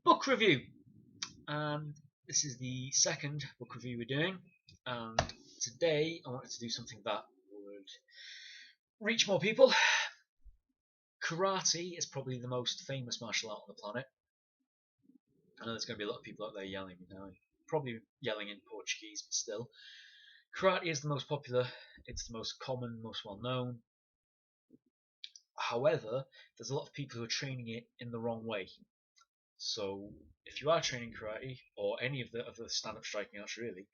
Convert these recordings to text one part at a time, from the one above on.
book review, and this is the second book review we're doing. And today I wanted to do something that would reach more people. Karate is probably the most famous martial art on the planet. I know there's going to be a lot of people out there yelling now, probably yelling in Portuguese, but still. Karate is the most popular, it's the most common, most well known. However, there's a lot of people who are training it in the wrong way. So if you are training karate, or any of the stand-up striking arts really,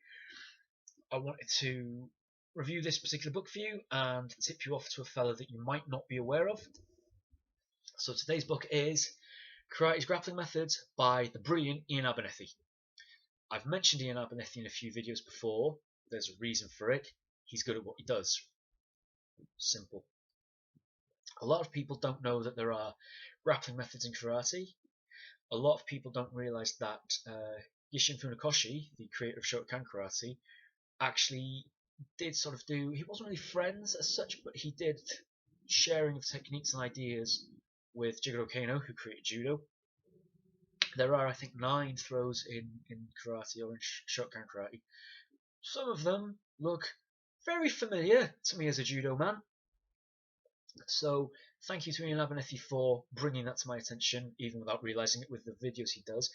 I wanted to review this particular book for you and tip you off to a fella that you might not be aware of. So today's book is Karate's Grappling Methods by the brilliant Iain Abernethy. I've mentioned Iain Abernethy in a few videos before. There's a reason for it. He's good at what he does. Simple. A lot of people don't know that there are grappling methods in karate. A lot of people don't realize that Gishin Funakoshi, the creator of Shotokan Karate, actually did sort of do, he wasn't really friends as such, but he did sharing of techniques and ideas with Jigoro Kano, who created judo. There are, I think, 9 throws in karate, or in Shotokan Karate. Some of them look very familiar to me as a judo man. So thank you to Iain Abernethy for bringing that to my attention, even without realising it with the videos he does.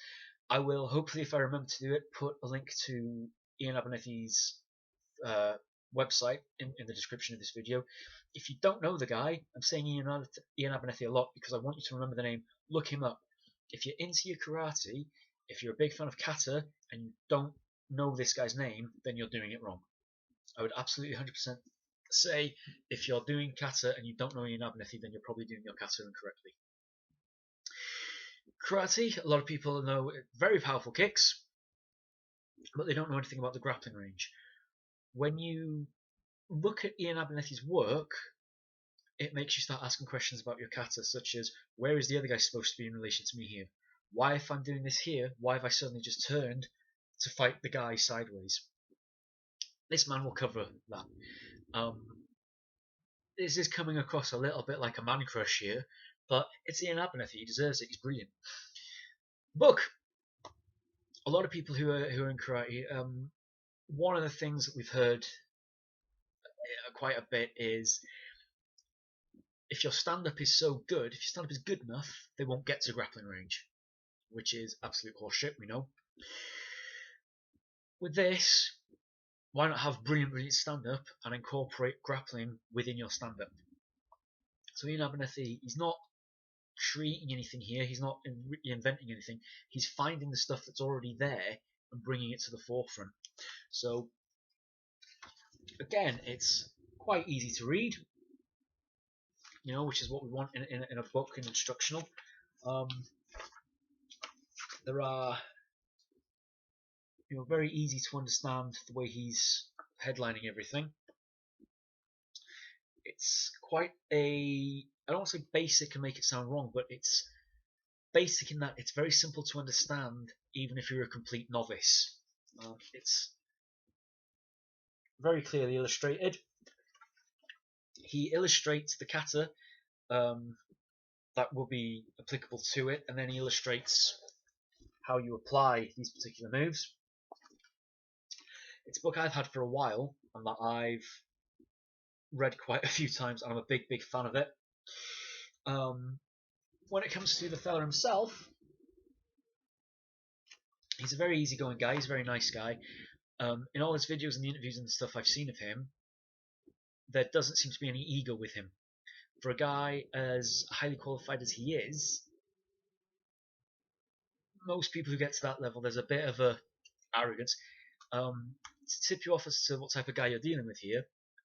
I will, hopefully, if I remember to do it, put a link to Iain Abernethy's website in the description of this video. If you don't know the guy, I'm saying Iain Abernethy a lot because I want you to remember the name. Look him up. If you're into your karate, if you're a big fan of kata and you don't know this guy's name, then you're doing it wrong. I would absolutely 100% say if you're doing kata and you don't know Iain Abernethy, then you're probably doing your kata incorrectly. Karate, a lot of people know very powerful kicks, but they don't know anything about the grappling range. When you look at Iain Abernethy's work, it makes you start asking questions about your kata, such as, where is the other guy supposed to be in relation to me here? Why, if I'm doing this here, why have I suddenly just turned to fight the guy sideways? This man will cover that. This is coming across a little bit like a man crush here, but it's Iain Abernethy. He deserves it. He's brilliant. Book. A lot of people who are in karate. One of the things that we've heard quite a bit is, if your stand-up is so good, if your stand-up is good enough, they won't get to grappling range, which is absolute horseshit, we know. With this, why not have brilliant stand-up and incorporate grappling within your stand-up? So Iain Abernethy, he's not creating anything here, he's not inventing anything, he's finding the stuff that's already there and bringing it to the forefront. So again, it's quite easy to read, you know, which is what we want in a book, an instructional. There are, you know, very easy to understand the way he's headlining everything. It's quite a, I don't want to say basic and make it sound wrong, but it's basic in that it's very simple to understand, even if you're a complete novice. It's very clearly illustrated. He illustrates the kata that will be applicable to it, and then he illustrates how you apply these particular moves. It's a book I've had for a while and that I've read quite a few times, and I'm a big fan of it. When it comes to the fella himself, he's a very easygoing guy, he's a very nice guy. In all his videos and the interviews and stuff I've seen of him, there doesn't seem to be any ego with him. For a guy as highly qualified as he is, most people who get to that level, there's a bit of a arrogance. To tip you off as to what type of guy you're dealing with here,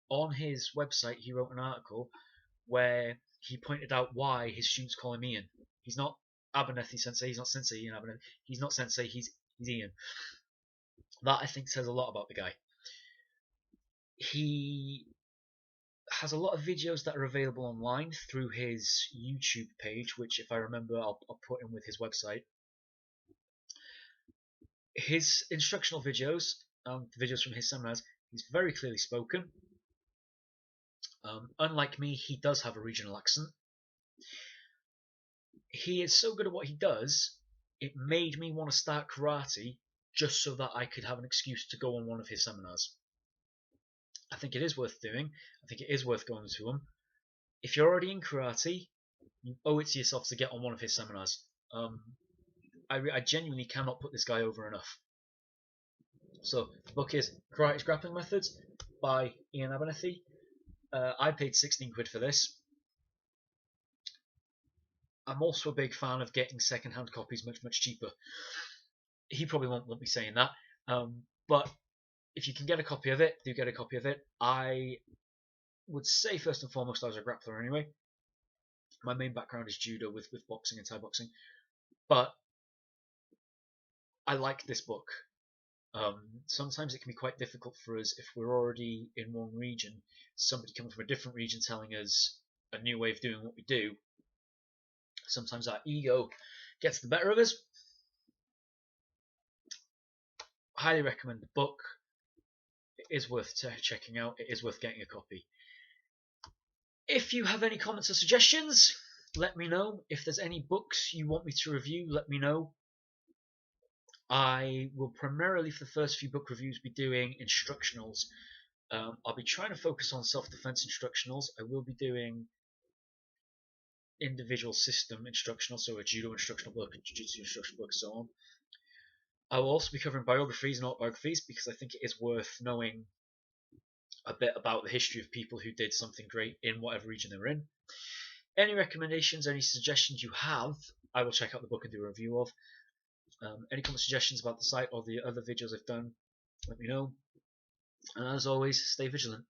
on his website he wrote an article where he pointed out why his students call him Iain. He's not Abernethy Sensei, he's not Sensei Iain Abernethy, he's not Sensei, he's Iain. That, I think, says a lot about the guy. He has a lot of videos that are available online through his YouTube page, which, if I remember, I'll put in with his website. His instructional videos, videos from his seminars, he's very clearly spoken. Unlike me, he does have a regional accent. He is so good at what he does, it made me want to start karate just so that I could have an excuse to go on one of his seminars. I think it is worth doing. I think it is worth going to them. If you're already in karate, you owe it to yourself to get on one of his seminars. I genuinely cannot put this guy over enough. So the book is Karate's Grappling Methods by Iain Abernethy. I paid 16 quid for this. I'm also a big fan of getting second-hand copies much cheaper. He probably won't be saying that, but if you can get a copy of it, do get a copy of it. I would say first and foremost I was a grappler anyway. My main background is judo with boxing and Thai boxing, but I like this book. Sometimes it can be quite difficult for us if we're already in one region. Somebody coming from a different region telling us a new way of doing what we do. Sometimes our ego gets the better of us. Highly recommend the book. It is worth checking out. It is worth getting a copy. If you have any comments or suggestions, let me know. If there's any books you want me to review, let me know. I will primarily, for the first few book reviews, be doing instructionals. I'll be trying to focus on self-defense instructionals. I will be doing individual system instructional, so a judo instructional book, a jiu-jitsu instructional book, and so on. I will also be covering biographies and autobiographies because I think it is worth knowing a bit about the history of people who did something great in whatever region they were in. Any recommendations, any suggestions you have, I will check out the book and do a review of. Any comment suggestions about the site or the other videos I've done, let me know. And as always, stay vigilant.